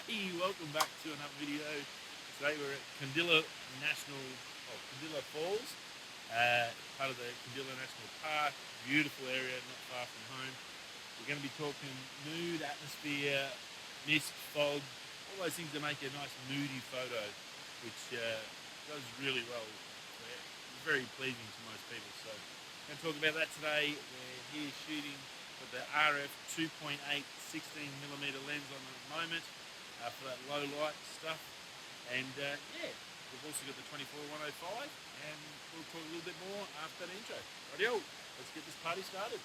Hey, welcome back to another video. Today we're at Fogg Falls, part of the Kandilla National Park. Beautiful area, not far from home. We're going to be talking mood, atmosphere, mist, fog, all those things that make a nice moody photo, which does really well. Very pleasing to most people. So we're going to talk about that today. We're here shooting with the RF2.8 16mm lens on at the moment. For that low light stuff, and we've also got the 24-105, and we'll talk a little bit more after that intro. Rightio, let's get this party started.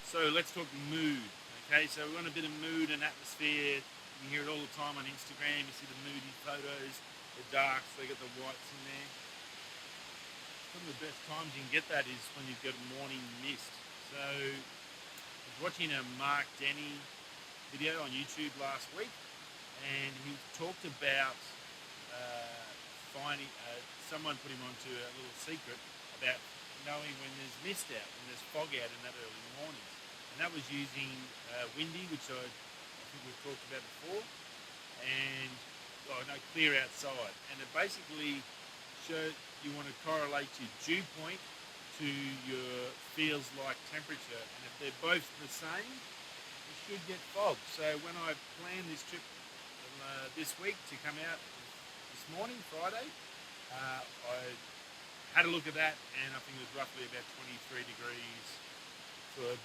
So let's talk mood. Okay, so we want a bit of mood and atmosphere. You hear it all the time on Instagram. You see the moody photos, the darks, they got the whites in there. One of the best times you can get that is when you've got a morning mist. So I was watching a Mark Denny video on YouTube last week, and he talked about finding someone put him onto a little secret about knowing when there's mist out, when there's fog out in that early morning. And that was using windy, which I think we've talked about before, and clear outside. And it basically shows you want to correlate your dew point to your feels like temperature, and if they're both the same, you should get fog. So when I planned this trip this week to come out this morning, Friday, I had a look at that, and I think it was roughly about 23 degrees for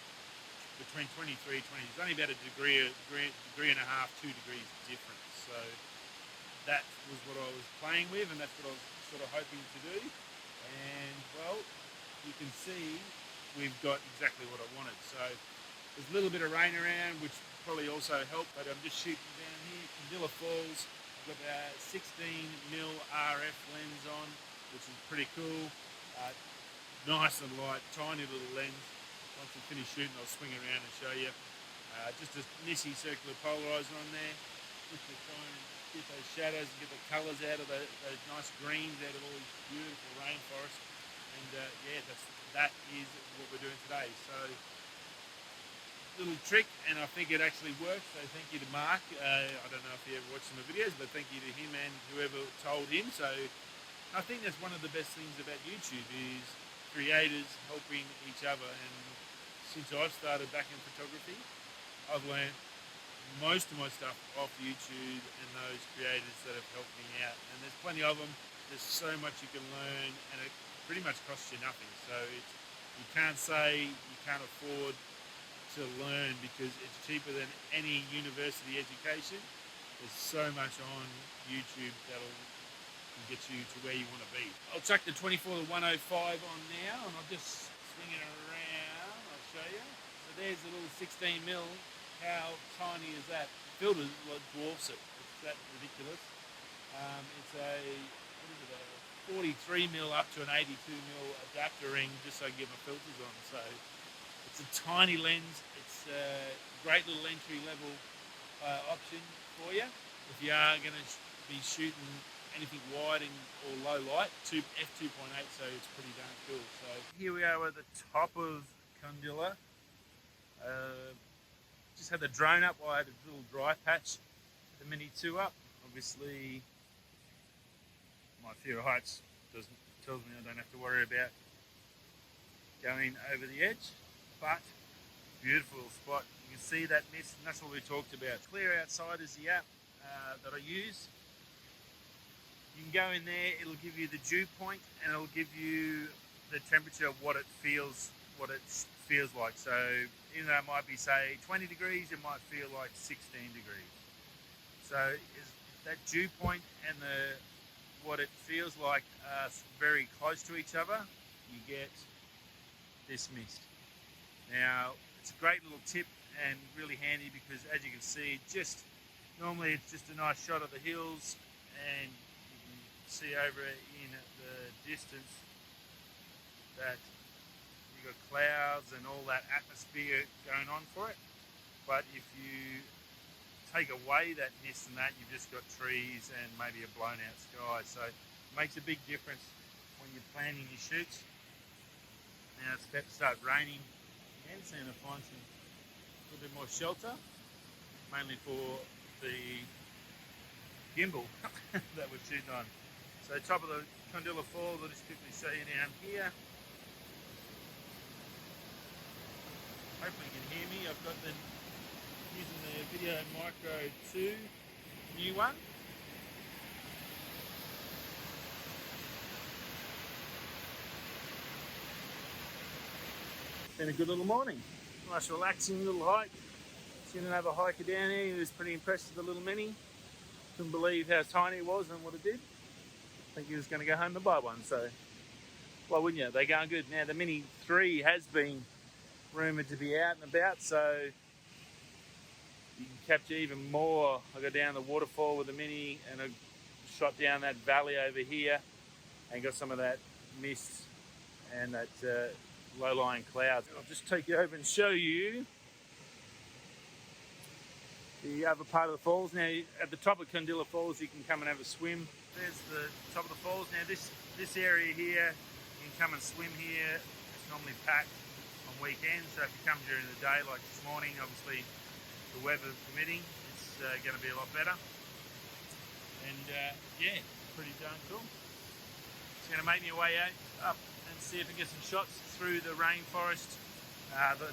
between 23 and 20. It's only about a degree and a half, 2 degrees difference. So that was what I was playing with, and that's what I was sort of hoping to do. And well, you can see we've got exactly what I wanted. So there's a little bit of rain around, which probably also helped, but I'm just shooting down here, Kandilla Falls. I've got a 16mm RF lens on, which is pretty cool. Nice and light, tiny little lens. Once we finish shooting, I'll swing around and show you. Just a nifty circular polarizer on there, just to try and get those shadows and get the colours out of those nice greens out of all these beautiful rainforests. And that is what we're doing today. So little trick, and I think it actually works. So thank you to Mark. I don't know if he ever watched some of the videos, but thank you to him and whoever told him. So I think that's one of the best things about YouTube is creators helping each other. And since I've started back in photography, I've learned most of my stuff off YouTube and those creators that have helped me out. And there's plenty of them. There's so much you can learn, and it pretty much costs you nothing. So you can't say you can't afford to learn because it's cheaper than any university education. There's so much on YouTube that'll get you to where you want to be. I'll chuck the 24-105 on now, and I'll just swing it around. I'll show you. So there's a little 16mm. How tiny is that? The filter dwarfs it. It's that ridiculous. It's a 43mm up to an 82mm adapter ring, just so I can get my filters on. So it's a tiny lens. It's a great little entry level option for you if you are going to be shooting anything wide or low light. F2.8, so it's pretty darn cool. So here we are at the top of Kandilla. Just had the drone up while I had a little dry patch. The Mini 2 up. Obviously, my fear of heights tells me I don't have to worry about going over the edge. But beautiful spot. You can see that mist, and that's what we talked about. Clear Outside is the app that I use. You can go in there, it'll give you the dew point, and it'll give you the temperature of what it feels like. So even though it might be, say, 20 degrees, it might feel like 16 degrees. So that dew point and what it feels like are very close to each other, you get this mist. Now, it's a great little tip and really handy because, as you can see, normally it's just a nice shot of the hills, and you can see over in the distance that you've got clouds and all that atmosphere going on for it. But if you take away that mist and that, you've just got trees and maybe a blown out sky. So Makes a big difference when you're planting your shoots. Now it's about to start raining again, so I'm going to find some a little bit more shelter, mainly for the gimbal that we're shooting on. So top of the Condyla Falls, I'll just quickly show you down here. Hopefully you can hear me. I've got using the Video Micro 2 new one. Been a good little morning. Nice relaxing little hike. Seen another hiker down here who was pretty impressed with the little Mini. Couldn't believe how tiny it was and what it did. I think he was going to go home and buy one, so why wouldn't you? They're going good. Now the Mini 3 has been rumoured to be out and about, so you can capture even more. I got down the waterfall with the Mini and I shot down that valley over here and got some of that mist and that low-lying clouds. I'll just take you over and show you the other part of the falls. Now at the top of Condyla Falls you can come and have a swim. There's the top of the falls. Now this area here, you can come and swim here. It's normally packed on weekends, so if you come during the day like this morning, obviously the weather permitting, it's going to be a lot better. And yeah, pretty darn cool. Just going to make me way up and see if I can get some shots through the rainforest.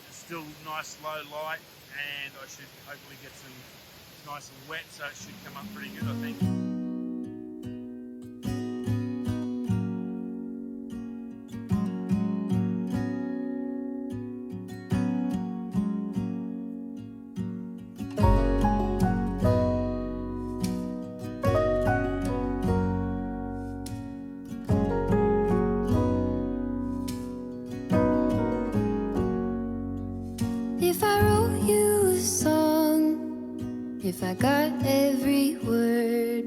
It's still nice low light, and I should hopefully get some. It's nice and wet, so it should come up pretty good, I think. If I wrote you a song, if I got every word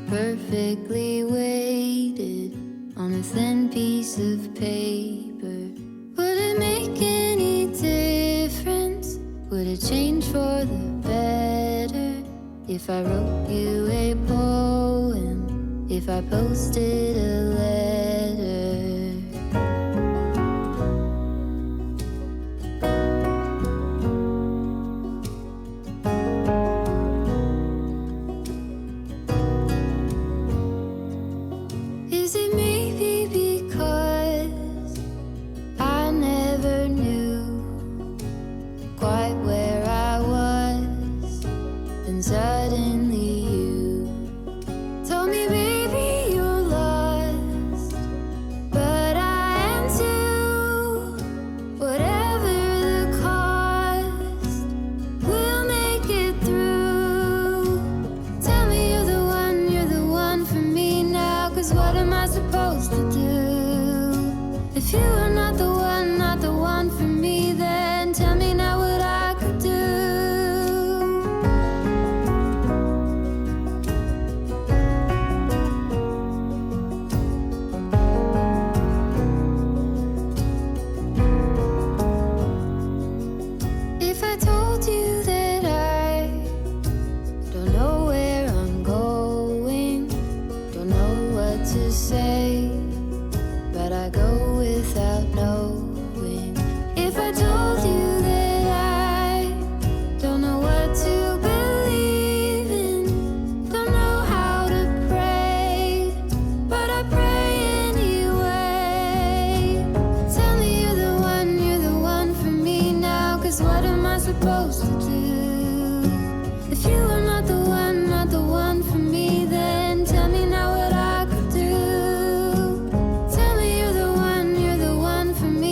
perfectly weighted on a thin piece of paper, would it make any difference? Would it change for the better? If I wrote you a poem, if I posted a letter? Is it maybe because I never knew quite where I was, then suddenly you told me, baby, you're lost, but I am too. Whatever the cost, we'll make it through. Tell me you're the one for me now, 'cause what am I supposed to do? If you are not the one for me, then tell me now what I could do. If I told you that I don't know where I'm going, don't know what to say, but I go without knowing. If I told you that I don't know what to believe in, don't know how to pray, but I pray anyway. Tell me you're the one for me now, 'cause what am I supposed to do? If you are not the one for me, then tell me now what I could do. Tell me you're the one for me.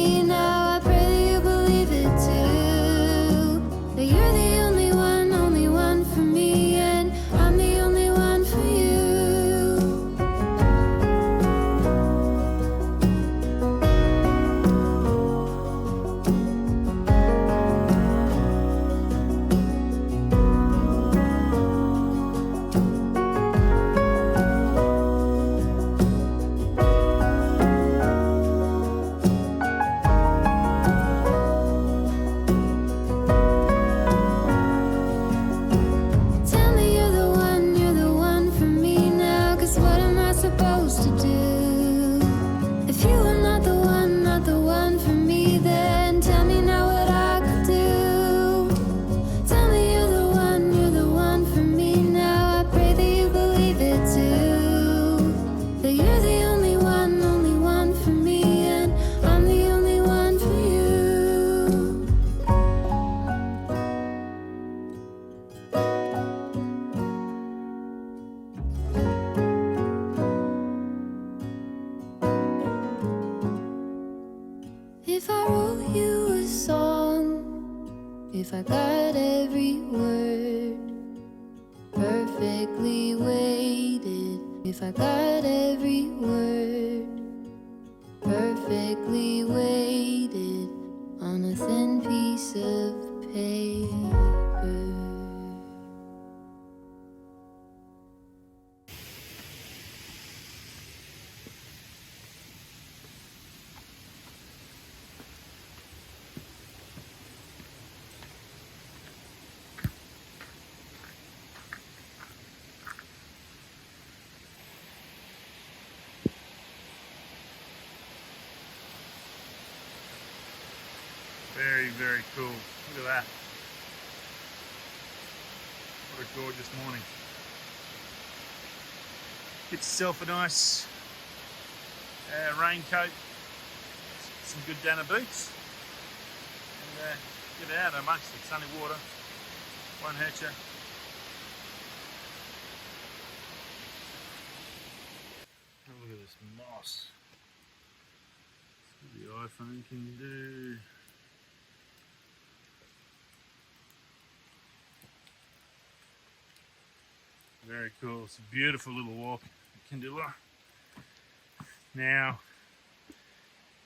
to do. If you are not the one for me, then tell me now what I could do. Tell me you're the one for me now. I pray that you believe it too. That you're the only one for me, and I'm the only one for you. If I wrote you a song, if I got every word perfectly weighted, if I got every word perfectly weighted on a thin piece of paper. Very, very cool. Look at that. What a gorgeous morning. Get yourself a nice raincoat, some good Dana boots, and get out amongst the sunny water. Won't hurt you. Oh, look at this moss. That's what the iPhone can do. Very cool. It's a beautiful little walk at Kindilla. Now,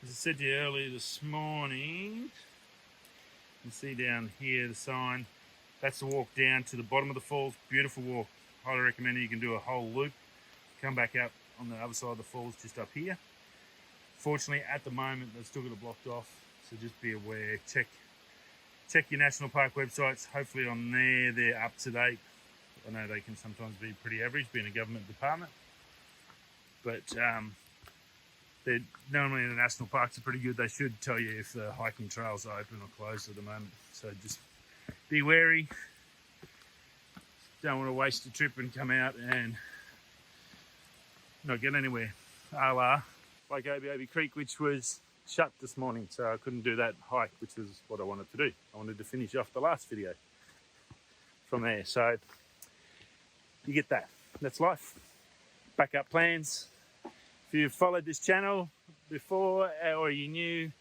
as I said to you earlier this morning, you can see down here the sign. That's the walk down to the bottom of the falls. Beautiful walk. Highly recommend it. You can do a whole loop. Come back up on the other side of the falls, just up here. Fortunately, at the moment, they've still got it blocked off. So just be aware. Check your national park websites. Hopefully on there, they're up to date. I know they can sometimes be pretty average, being a government department, but they're normally in the national parks are pretty good. They should tell you if the hiking trails are open or closed at the moment. So just be wary. Don't want to waste a trip and come out and not get anywhere. A la like Obi Creek, which was shut this morning, so I couldn't do that hike, which was what I wanted to do. I wanted to finish off the last video from there. So you get that. That's life. Backup plans. If you've followed this channel before or you're new,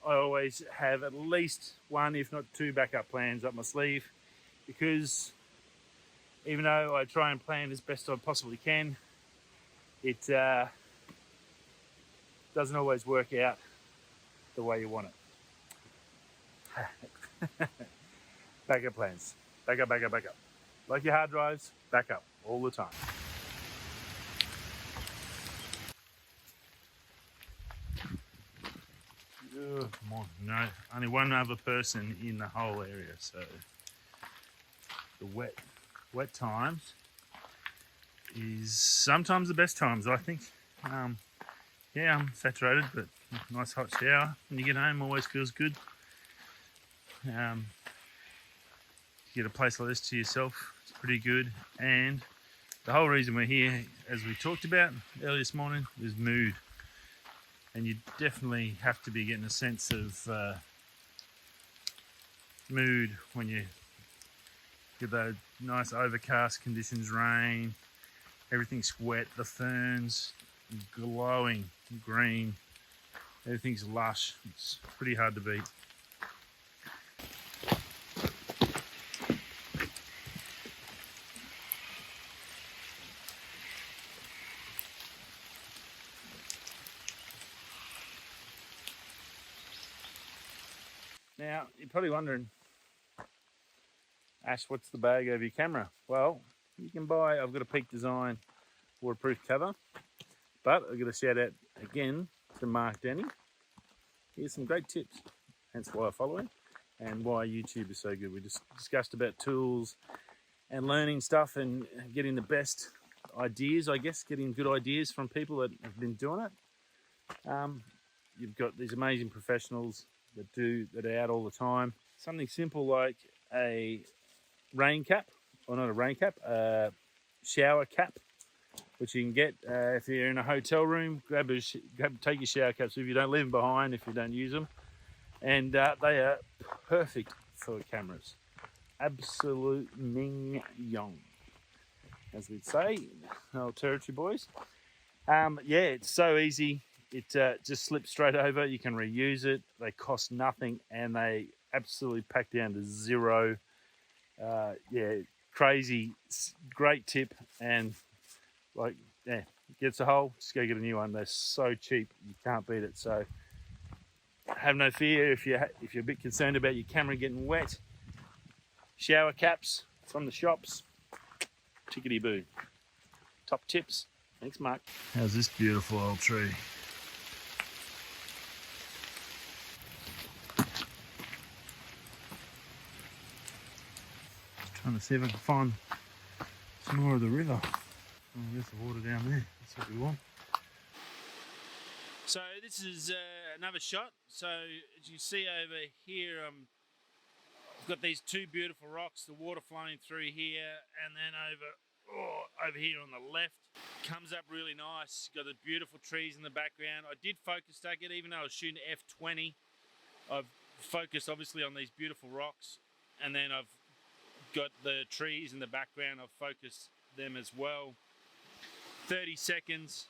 I always have at least one, if not two, backup plans up my sleeve, because even though I try and plan as best I possibly can, it doesn't always work out the way you want it. Backup plans. Backup. Like your hard drives, backup all the time. No, only one other person in the whole area, so the wet times is sometimes the best times, I think. Yeah, I'm saturated, but nice hot shower when you get home always feels good. You get a place like this to yourself, it's pretty good. And the whole reason we're here, as we talked about earlier this morning, is mood. And you definitely have to be getting a sense of mood when you get those nice overcast conditions, rain, everything's wet, the ferns glowing green, everything's lush. It's pretty hard to beat. Now, you're probably wondering, Ash, what's the bag over your camera? Well, you can buy, I've got a Peak Design waterproof cover, but I've got to shout out again to Mark Denny. Here's some great tips, hence why I follow him and why YouTube is so good. We just discussed about tools and learning stuff and getting the best ideas, I guess, getting good ideas from people that have been doing it. You've got these amazing professionals that are out all the time. Something simple like a rain cap, or not a rain cap, a shower cap, which you can get if you're in a hotel room. Take your shower caps if you don't leave them behind, if you don't use them, and they are perfect for cameras. Absolute mignon, as we'd say, old territory boys. Yeah, it's so easy. It just slips straight over. You can reuse it. They cost nothing, and they absolutely pack down to zero. Yeah, crazy, great tip, and like, yeah, gets a hole, just go get a new one. They're so cheap, you can't beat it. So have no fear if you're a bit concerned about your camera getting wet. Shower caps from the shops, tickety boo. Top tips. Thanks, Mark. How's this beautiful old tree? Trying to see if I can find some more of the river. Oh, there's the water down there. That's what we want. So this is another shot. So as you see over here, I've got these two beautiful rocks, the water flowing through here, and then over here on the left, comes up really nice. Got the beautiful trees in the background. I did focus stack it, even though I was shooting F20. I've focused obviously on these beautiful rocks, and then I've got the trees in the background. I've focused them as well. 30 seconds,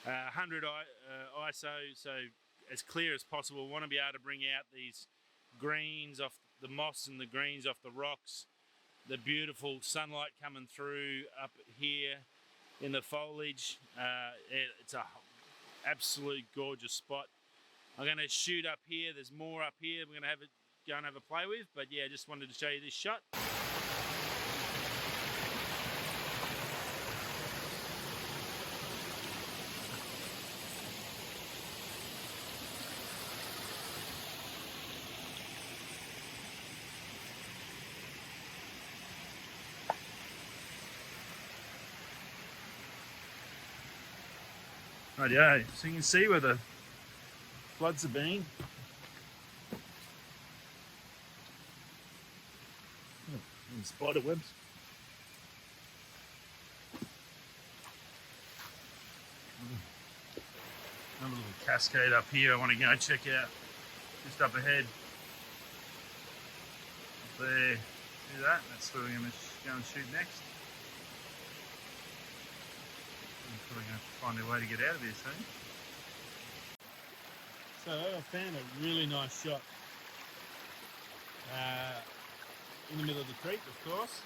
100 ISO, so as clear as possible. Want to be able to bring out these greens off the moss and the greens off the rocks, the beautiful sunlight coming through up here in the foliage. It's a absolute gorgeous spot. I'm going to shoot up here. There's more up here we're going to go and have a play with, but yeah, just wanted to show you this shot. Rightio, so you can see where the floods have been. Oh, and spider webs. Another little cascade up here I want to go check out, just up ahead. Up there, see that? That's where we're going to go and shoot next. I'm probably going to find a way to get out of here soon. So I found a really nice shot in the middle of the creek, of course,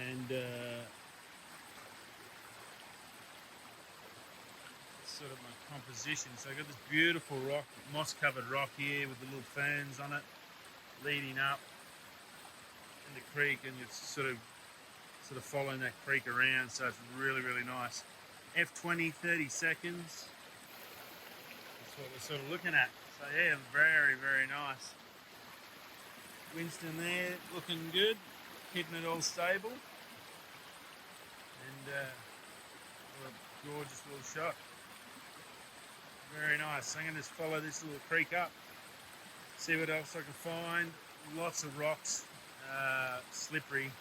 and sort of my composition. So I got this beautiful rock, moss-covered rock here with the little ferns on it, leading up in the creek, and it's sort of following that creek around. So it's really, really nice. F20, 30 seconds. That's what we're sort of looking at. So yeah, very, very nice. Winston there, looking good, keeping it all stable, and what a gorgeous little shot. Very nice. So I'm going to just follow this little creek up, see what else I can find. Lots of rocks, slippery.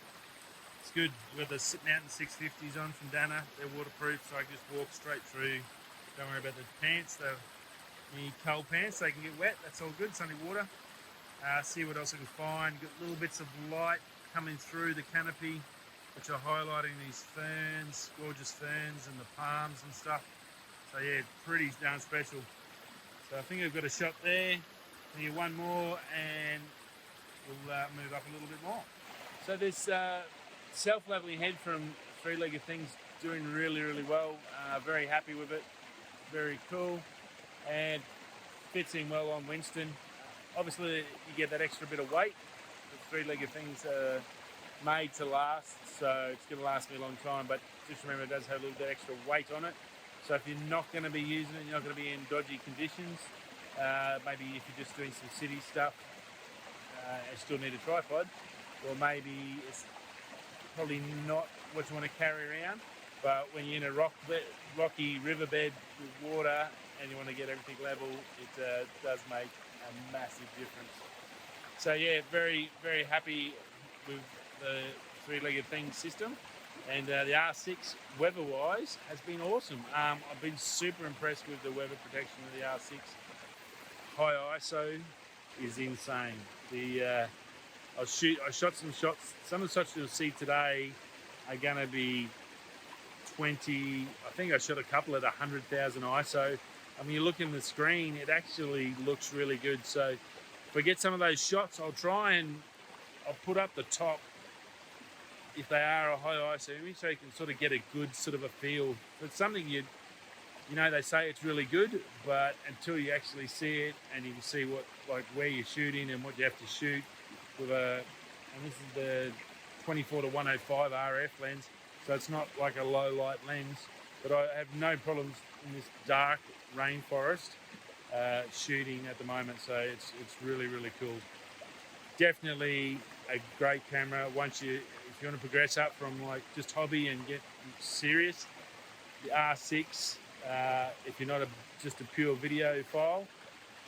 It's good. We've got the Mountain 650s on from Dana. They're waterproof, so I can just walk straight through. Don't worry about the pants. Any cold pants, they can get wet. That's all good. It's only water. See what else I can find. Got little bits of light coming through the canopy, which are highlighting these ferns, gorgeous ferns, and the palms and stuff. So yeah, pretty darn special. So I think I've got a shot there. Need one more, and we'll move up a little bit more. So this self-leveling head from Three-Legged Things doing really, really well. Very happy with it. Very cool, and fits in well on Winston. Obviously, you get that extra bit of weight. The Three-Legged Things are made to last, so it's going to last me a long time. But just remember, it does have a little bit extra weight on it. So if you're not going to be using it, you're not going to be in dodgy conditions. Maybe if you're just doing some city stuff, you still need a tripod. Or maybe it's probably not what you want to carry around. But when you're in a rocky riverbed with water and you want to get everything level, it does make a massive difference. So yeah, very, very happy with the three-legged thing system. And the R6, weather-wise, has been awesome. I've been super impressed with the weather protection of the R6. High ISO is insane. I shot some shots. Some of the shots you'll see today are going to be 20. I think I shot a couple at 100,000 ISO. I mean, you look in the screen, it actually looks really good. So if I get some of those shots, I'll put up the top if they are a high ISO image, so you can sort of get a good sort of a feel. It's something you know, they say it's really good, but until you actually see it and you can see where you're shooting and what you have to shoot with and this is the 24-105 RF lens, so it's not like a low light lens, but I have no problems in this dark rainforest shooting at the moment, so it's really, really cool. Definitely a great camera. If you want to progress up from like just hobby and get serious, the R6, if you're not just a pure video file,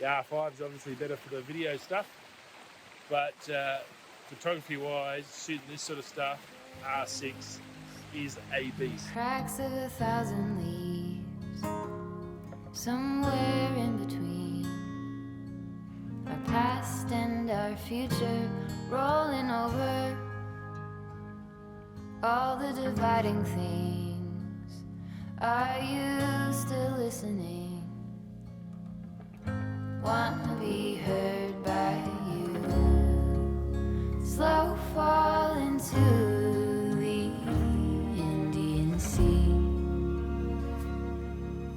the R5 is obviously better for the video stuff, but photography wise, shooting this sort of stuff, R6 is a beast. Cracks of 1,000 leaves, somewhere in between our past and our future, rolling over all the dividing things. Are you still listening? Want to be heard by you? Slow fall into the Indian Sea,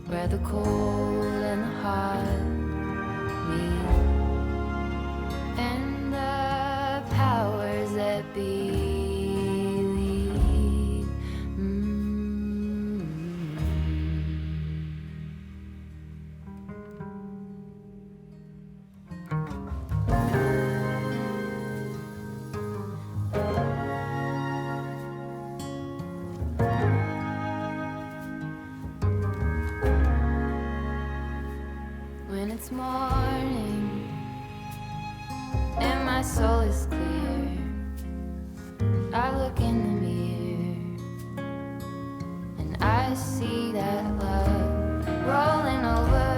where the cold and the hot meet, and the powers that be lead. When it's morning and my soul is clear, I look in the mirror and I see that love rolling over.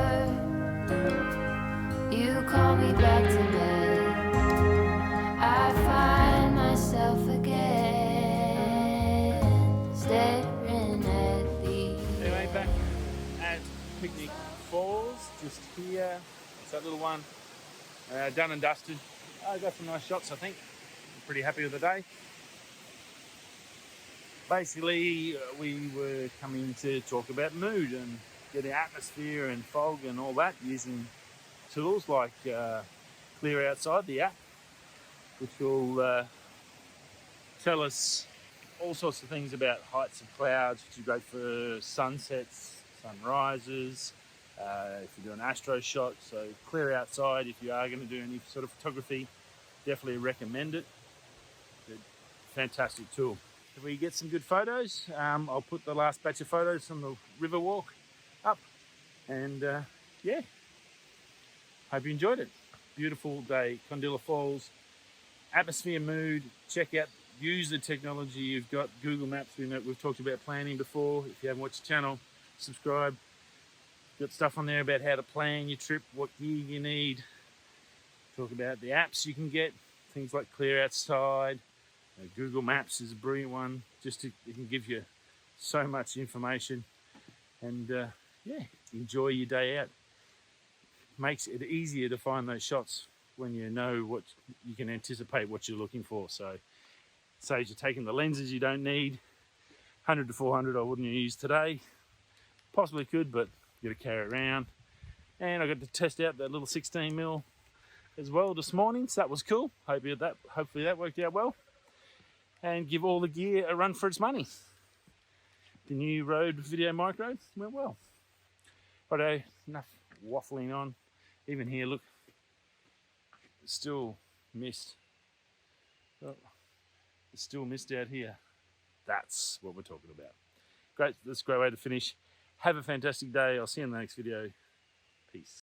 You call me back to bed, I find myself again staring at the Anyway, back at Picnic Falls, just here. It's that little one, done and dusted. I got some nice shots, I think. I'm pretty happy with the day. Basically, we were coming to talk about mood and getting atmosphere and fog and all that using tools like Clear Outside, the app, which will tell us all sorts of things about heights of clouds, which is great for sunsets, sunrises, if you're doing astro shots. So Clear Outside, if you are going to do any sort of photography, definitely recommend it. Good, fantastic tool. If we get some good photos, I'll put the last batch of photos from the river walk up, and yeah, hope you enjoyed it. Beautiful day, Condilla Falls, atmosphere, mood. Check out, use the technology you've got. Google Maps, we've talked about planning before. If you haven't watched the channel, subscribe. Got stuff on there about how to plan your trip, what gear you need. Talk about the apps you can get, things like Clear Outside. Google Maps is a brilliant one. It can give you so much information, and yeah, enjoy your day out. Makes it easier to find those shots when you know what you can anticipate what you're looking for. So saves you taking the lenses you don't need. 100 to 400 I wouldn't use today. Possibly could, but you got to carry it around. And I got to test out that little 16mm as well this morning, so that was cool. Hopefully that worked out well. And give all the gear a run for its money. The new Rode Video Micro went well. Righto, enough waffling on. Even here, look, it's still mist. Oh, it's still mist out here. That's what we're talking about. Great, that's a great way to finish. Have a fantastic day. I'll see you in the next video. Peace.